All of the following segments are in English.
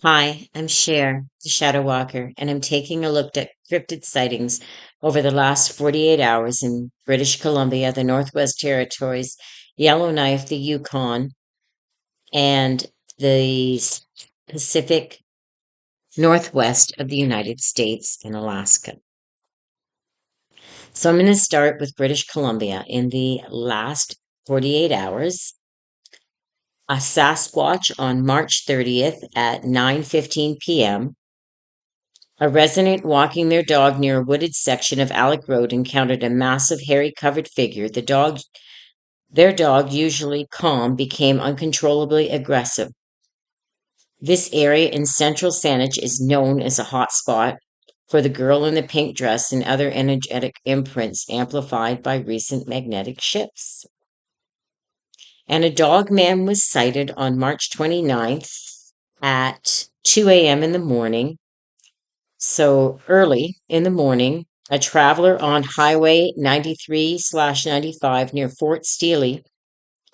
Hi, I'm Cher, the Shadow Walker, and I'm taking a look at cryptid sightings over the last 48 hours in British Columbia, the Northwest Territories, Yellowknife, the Yukon, and the Pacific Northwest of the United States and Alaska. So I'm going to start with British Columbia. In the last 48 hours, a Sasquatch on March 30th at 9:15 p.m. A resident walking their dog near a wooded section of Alec Road encountered a massive hairy covered figure. Their dog, usually calm, became uncontrollably aggressive. This area in central Saanich is known as a hot spot for the girl in the pink dress and other energetic imprints amplified by recent magnetic shifts. And a dog man was sighted on March 29th at 2 a.m. in the morning. So early in the morning, a traveler on Highway 93/95 near Fort Steele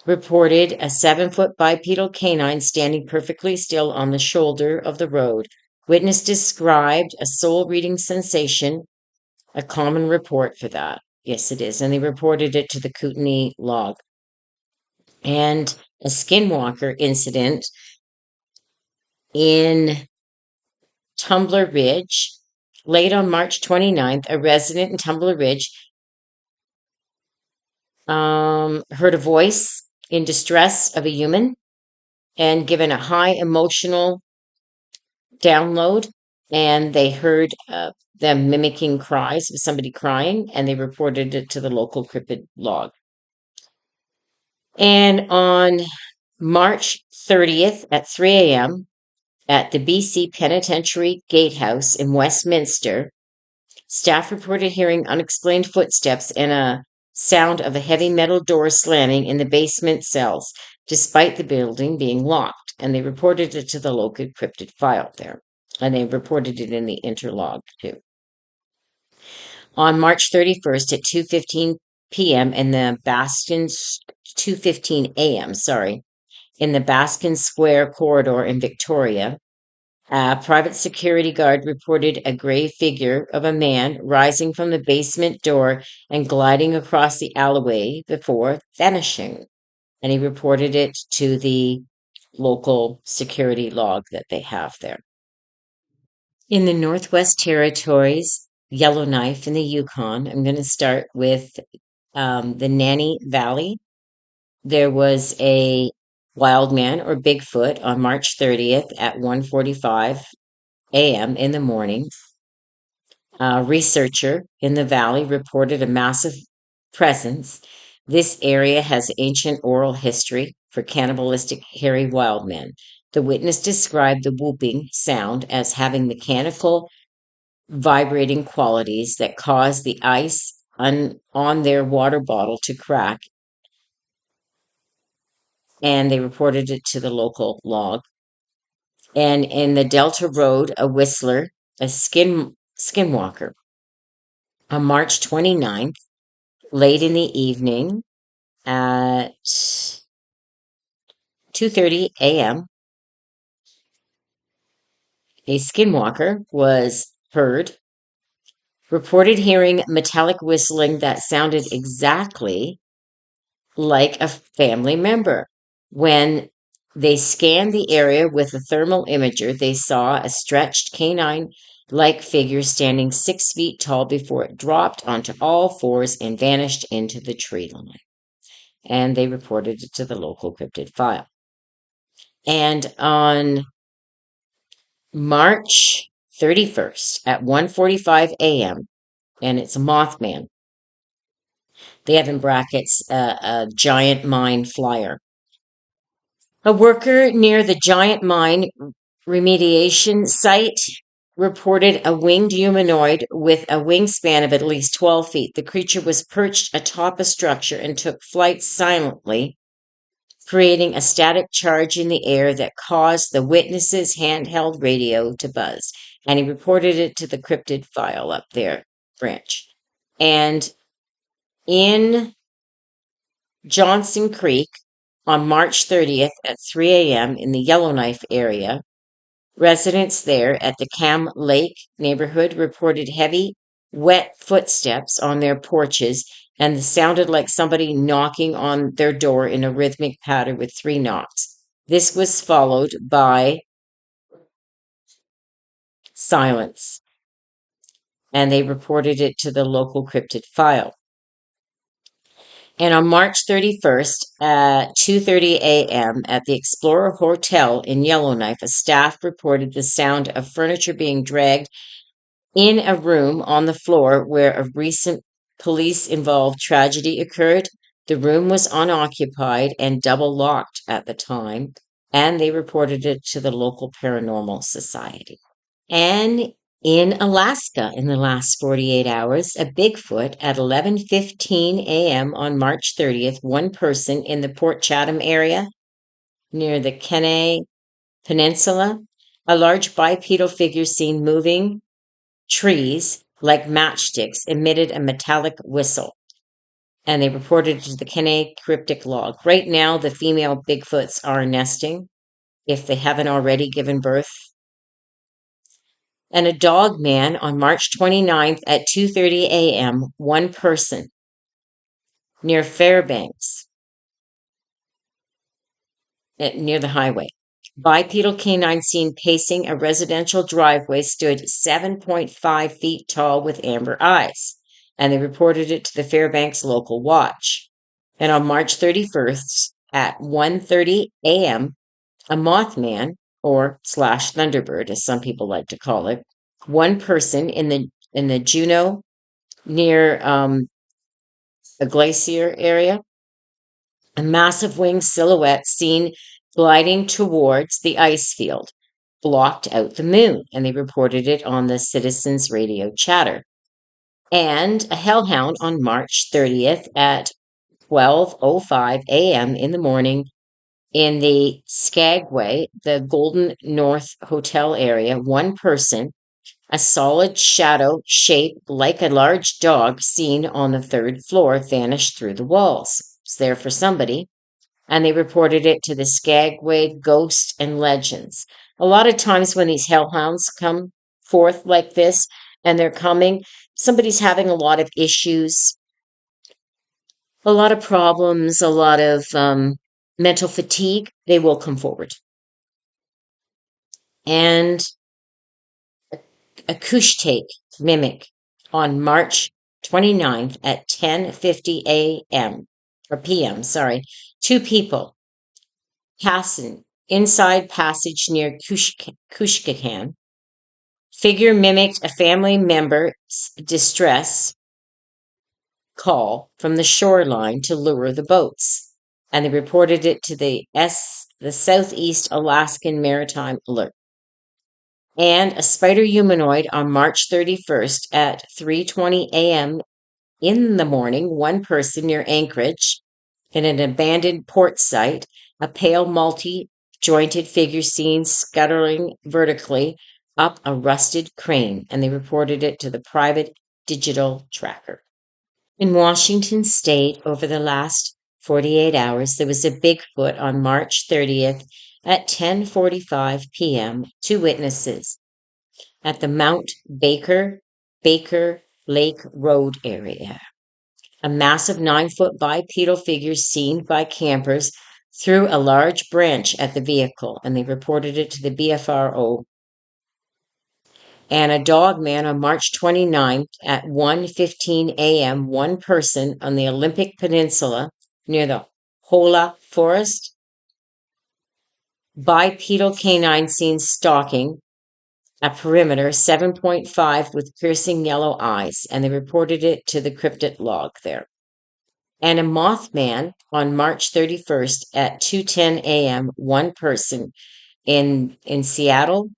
reported a 7-foot bipedal canine standing perfectly still on the shoulder of the road. Witness described a soul reading sensation, a common report for that. Yes, it is. And they reported it to the Kootenai log. And a skinwalker incident in Tumbler Ridge. Late on March 29th, a resident in Tumbler Ridge heard a voice in distress of a human and given a high emotional download. And they heard them mimicking cries of somebody crying, and they reported it to the local cryptid log. And on March 30th at 3 a.m., at the BC Penitentiary Gatehouse in Westminster, staff reported hearing unexplained footsteps and a sound of a heavy metal door slamming in the basement cells, despite the building being locked. And they reported it to the local cryptid file there. And they reported it in the interlog too. On March 31st at 2:15 p.m. in the Baskin's 2:15 a.m., sorry, in the Baskin Square corridor in Victoria, a private security guard reported a gray figure of a man rising from the basement door and gliding across the alleyway before vanishing. And he reported it to the local security log that they have there. In the Northwest Territories, Yellowknife in the Yukon, I'm going to start with the Nanny Valley. There was a wild man or Bigfoot on March 30th at 1:45 a.m. in the morning. A researcher in the valley reported a massive presence. This area has ancient oral history for cannibalistic hairy wild men. The witness described the whooping sound as having mechanical vibrating qualities that cause the ice on their water bottle to crack, and they reported it to the local log. And in the Delta Road, a whistler, a skinwalker, on March 29th, late in the evening at 2:30 a.m., a skinwalker was heard, reported hearing metallic whistling that sounded exactly like a family member. When they scanned the area with a thermal imager, they saw a stretched canine-like figure standing 6 feet tall before it dropped onto all fours and vanished into the tree line. And they reported it to the local cryptid file. And on March 31st at 1:45 a.m., and it's a Mothman. They have in brackets a giant mine flyer. A worker near the giant mine remediation site reported a winged humanoid with a wingspan of at least 12 feet. The creature was perched atop a structure and took flight silently, creating a static charge in the air that caused the witness's handheld radio to buzz. And he reported it to the cryptid file up there, branch. And in Johnson Creek on March 30th at 3 a.m. in the Yellowknife area, Residents there at the Cam Lake neighborhood reported heavy, wet footsteps on their porches, and it sounded like somebody knocking on their door in a rhythmic pattern with 3 knocks. This was followed by silence, and they reported it to the local cryptid file. And on March 31st at 2:30 a.m. at the Explorer Hotel in Yellowknife, a staff reported the sound of furniture being dragged in a room on the floor where a recent police-involved tragedy occurred. The room was unoccupied and double locked at the time, and they reported it to the local paranormal society. And in Alaska, in the last 48 hours, a Bigfoot at 11:15 a.m. on March 30th, one person in the Port Chatham area near the Kenai Peninsula, a large bipedal figure seen moving trees like matchsticks emitted a metallic whistle. And they reported it to the Kenai cryptic log. Right now, the female Bigfoots are nesting if they haven't already given birth. And a dog man on March 29th at 2:30 a.m., one person near Fairbanks, near the highway. Bipedal canine seen pacing a residential driveway stood 7.5 feet tall with amber eyes, and they reported it to the Fairbanks local watch. And on March 31st at 1:30 a.m., a Mothman, or slash Thunderbird, as some people like to call it, one person in the Juneau near a glacier area, a massive winged silhouette seen gliding towards the ice field, blocked out the moon, and they reported it on the Citizens Radio chatter. And a hellhound on March 30th at 12:05 a.m. in the morning in the Skagway, the Golden North Hotel area, one person, a solid shadow shaped like a large dog seen on the third floor, vanished through the walls. It's there for somebody. And they reported it to the Skagway Ghost and Legends. A lot of times when these hellhounds come forth like this and they're coming, somebody's having a lot of issues, a lot of problems, a lot of mental fatigue, they will come forward. And a Kushtake mimic on March 29th at 10:50 a.m. or p.m., sorry, two people passing inside passage near Kushkakan. Figure mimicked a family member's distress call from the shoreline to lure the boats, and they reported it to the Southeast Alaskan Maritime Alert. And a spider humanoid on March 31st at 3:20 a.m. in the morning, one person near Anchorage in an abandoned port site, a pale multi-jointed figure seen scuttling vertically up a rusted crane, and they reported it to the private digital tracker. In Washington state, over the last 48 hours, there was a Bigfoot on March 30th at 10:45 p.m. Two witnesses at the Mount Baker Lake Road area. A massive 9-foot bipedal figure seen by campers threw a large branch at the vehicle, and they reported it to the BFRO. And a dog man on March 29th at 1:15 a.m., one person on the Olympic Peninsula near the Hola Forest, bipedal canine seen stalking a perimeter 7.5 with piercing yellow eyes, and they reported it to the cryptid log there. And a Mothman on March 31st at 2:10 a.m., one person in Seattle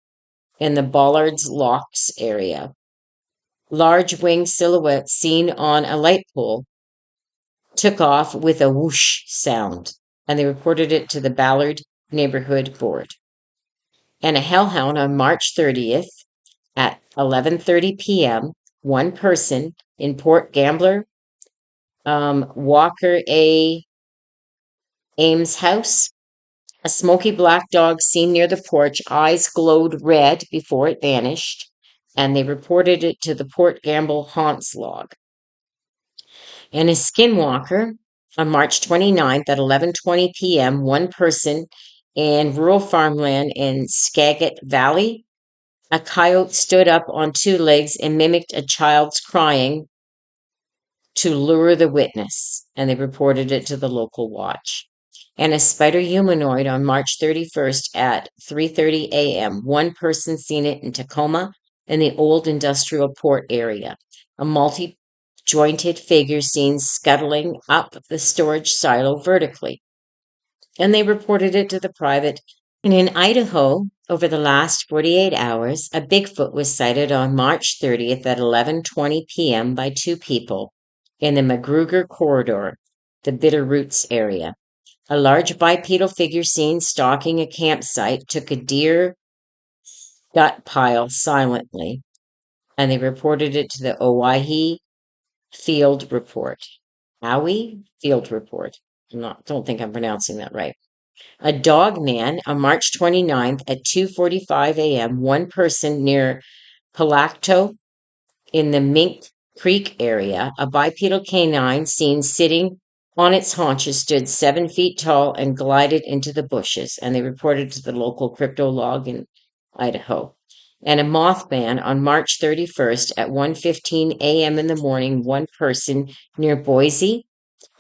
in the Ballard's Locks area. Large winged silhouette seen on a light pole took off with a whoosh sound, and they reported it to the Ballard Neighborhood Board. And a hellhound on March 30th at 11:30 p.m., one person in Port Gambler, Walker A. Ames House, A smoky black dog seen near the porch, eyes glowed red before it vanished, and they reported it to the Port Gamble Haunts log. And a skinwalker on March 29th at 11:20 p.m., one person in rural farmland in Skagit Valley, a coyote stood up on two legs and mimicked a child's crying to lure the witness, and they reported it to the local watch. And a spider humanoid on March 31st at 3:30 a.m. One person seen it in Tacoma in the old industrial port area. A multi-jointed figure seen scuttling up the storage silo vertically. And they reported it to the private. And in Idaho, over the last 48 hours, a Bigfoot was sighted on March 30th at 11:20 p.m. by two people in the Magruger Corridor, the Bitter Roots area. A large bipedal figure seen stalking a campsite took a deer gut pile silently, and they reported it to the Owyhee Field Report. Owie Field Report. Don't think I'm pronouncing that right. A dog man on March 29th at 2:45 a.m. One person near Palacto in the Mink Creek area, a bipedal canine seen sitting on its haunches stood 7 feet tall and glided into the bushes, and they reported to the local crypto log in Idaho. And a mothman on March 31st at 1:15 a.m. in the morning, one person near Boise,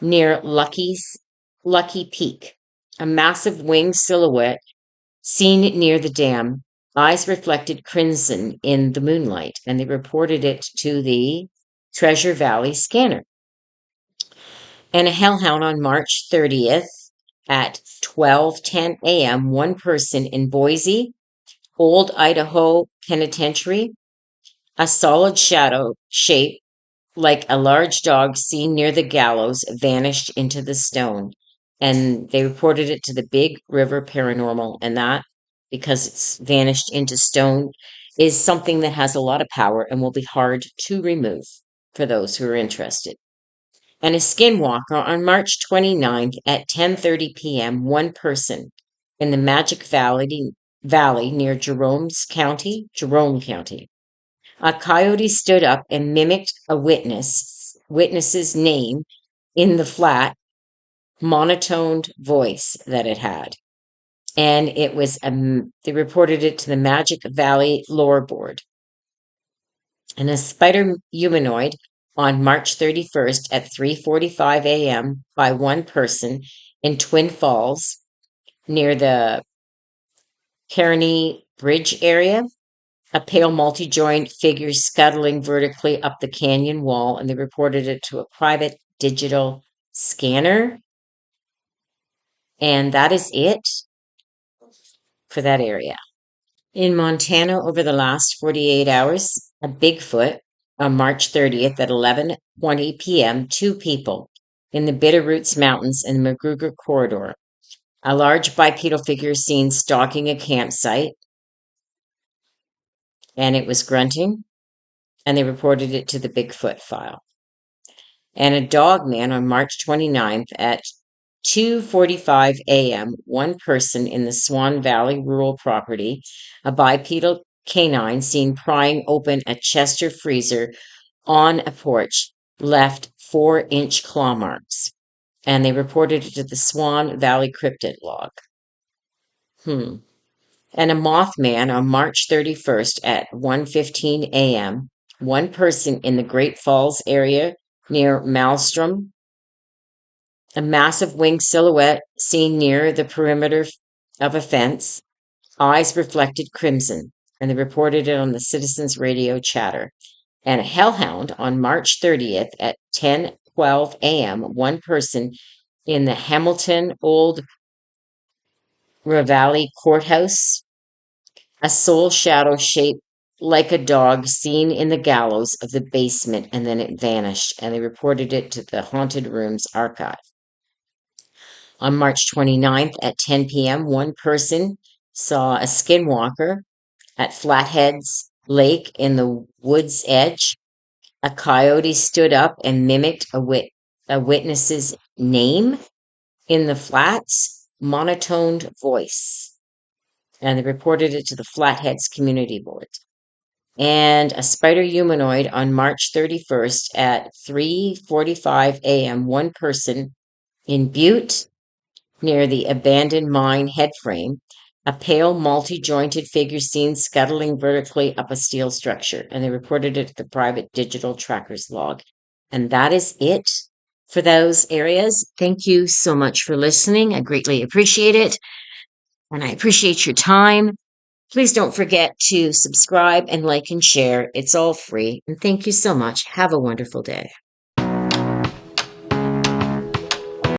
near Lucky Peak. A massive winged silhouette seen near the dam, eyes reflected crimson in the moonlight, and they reported it to the Treasure Valley scanner. And a hellhound on March 30th at 12:10 a.m., one person in Boise, Old Idaho Penitentiary, a solid shadow shape like a large dog seen near the gallows vanished into the stone. And they reported it to the Big River Paranormal, and that, because it's vanished into stone, is something that has a lot of power and will be hard to remove for those who are interested. And a skinwalker on March 29th at 10:30 p.m., one person in the Magic Valley near Jerome County. A coyote stood up and mimicked a witness's name in the flat, monotoned voice that it had. And it was they reported it to the Magic Valley Lore Board. And a spider humanoid on March 31st at 3:45 a.m. by one person in Twin Falls near the Kearney Bridge area. A pale multi-joint figure scuttling vertically up the canyon wall, and they reported it to a private digital scanner. And that is it for that area. In Montana, over the last 48 hours, a Bigfoot on March 30th at 11:20 p.m., two people in the Bitterroots Mountains in the Magruger Corridor. A large bipedal figure seen stalking a campsite, and it was grunting, and they reported it to the Bigfoot file. And a dog man on March 29th at 2:45 a.m., one person in the Swan Valley rural property, a bipedal canine seen prying open a Chester freezer on a porch, left 4-inch claw marks, and they reported it to the Swan Valley Cryptid log. And a Mothman on March 31st at 1:15 a.m., one person in the Great Falls area near Maelstrom, a massive winged silhouette seen near the perimeter of a fence, eyes reflected crimson, and they reported it on the Citizens Radio chatter. And a hellhound on March 30th at 10:12 a.m., one person in the Hamilton Old Ravalli Courthouse, a soul shadow shaped like a dog seen in the gallows of the basement, and then it vanished, and they reported it to the Haunted Rooms archive. On March 29th at 10 p.m., one person saw a skinwalker at Flatheads Lake in the Woods Edge. A coyote stood up and mimicked a witness's name in the flats, monotoned voice. And they reported it to the Flatheads Community Board. And a spider humanoid on March 31st at 3:45 a.m. One person in Butte near the abandoned mine headframe, a pale, multi-jointed figure seen scuttling vertically up a steel structure, and they reported it to the private digital trackers log. And that is it for those areas. Thank you so much for listening. I greatly appreciate it, and I appreciate your time. Please don't forget to subscribe and like and share. It's all free. And thank you so much. Have a wonderful day.